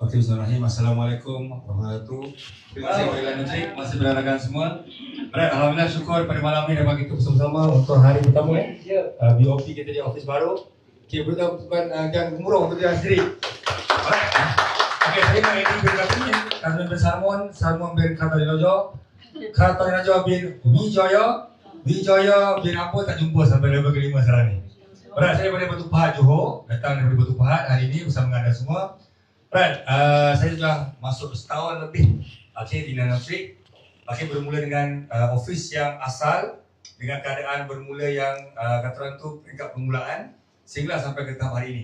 Okey, bismillahirrahmanirrahim. Assalamualaikum warahmatullahi wabarakatuh. Terima kasih kepada Ilan Nutrik, masih berada semua. Alright, alhamdulillah syukur pada malam ni dapat kita bersama-sama untuk hari pertama BOP kita di office baru. Okay, beritahu jangan gemuruh untuk dia sendiri. Alright. Okey, saya nak ini berkata kami bersalmon, salmon bin Kartadinojo bin Wijaya bin apa tak jumpa sampai level kelima sekarang ni. Alright, saya daripada Batu Pahat Johor, datang daripada Batu Pahat hari ini bersama dengan anda semua. Alright, saya sudah masuk setahun lebih di Ilan Nutrik. Bermula dengan office yang asal, dengan keadaan bermula yang kata orang tu peringkat permulaan sehingga sampai ke tahap hari ini.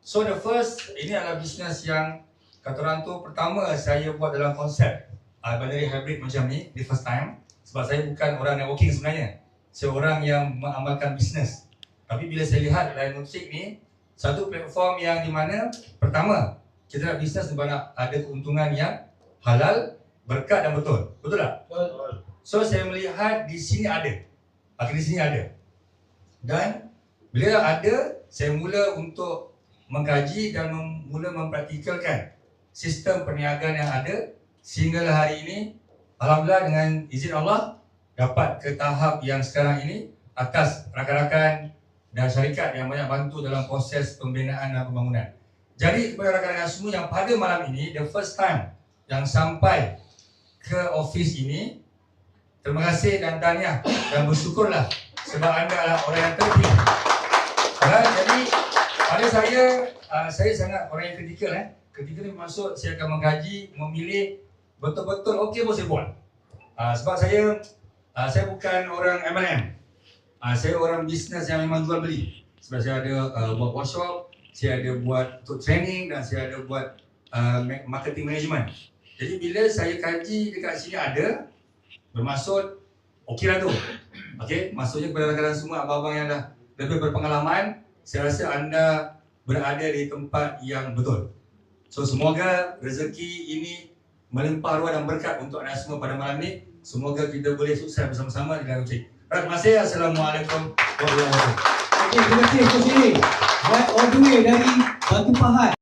So the first, ini adalah bisnes yang kata orang tu pertama saya buat dalam konsep binary hybrid macam ni, the first time. Sebab saya bukan orang networking sebenarnya, saya orang yang mengamalkan bisnes. Tapi bila saya lihat Ilan Nutrik ni satu platform yang di mana pertama kita nak bisnes di mana ada keuntungan yang halal, berkat dan betul. Betul tak? Betul. So saya melihat di sini ada. Di sini ada. Dan bila ada, saya mula untuk mengkaji dan mula mempraktikalkan sistem perniagaan yang ada sehinggalah hari ini alhamdulillah dengan izin Allah dapat ke tahap yang sekarang ini atas rakan-rakan dan syarikat yang banyak bantu dalam proses pembinaan dan pembangunan. Jadi kepada rakan-rakan semua yang pada malam ini the first time yang sampai ke office ini, terima kasih dan tahniah dan bersyukurlah sebab anda adalah orang yang terpilih. Jadi pada saya sangat orang yang kritikal. Ketika ni masuk saya akan mengkaji, memilih betul-betul okey pun saya buat. Sebab saya bukan orang MLM. Saya orang bisnes yang memang jual beli. Sebab saya ada buat workshop, saya ada buat untuk training dan saya ada buat marketing management. Jadi bila saya kaji dekat sini ada, bermaksud okeylah tu. Okey, maksudnya kepada rakan-rakan semua abang-abang yang dah lebih berpengalaman, saya rasa anda berada di tempat yang betul. So semoga rezeki ini melimpah ruah dan berkat untuk anda semua pada malam ni. Semoga kita boleh sukses bersama-sama di Ilan Nutrik. Terima kasih. Assalamualaikum warahmatullahi wabarakatuh. Okey, terima kasih Coach Lee. Right all the way dari Batu Pahat.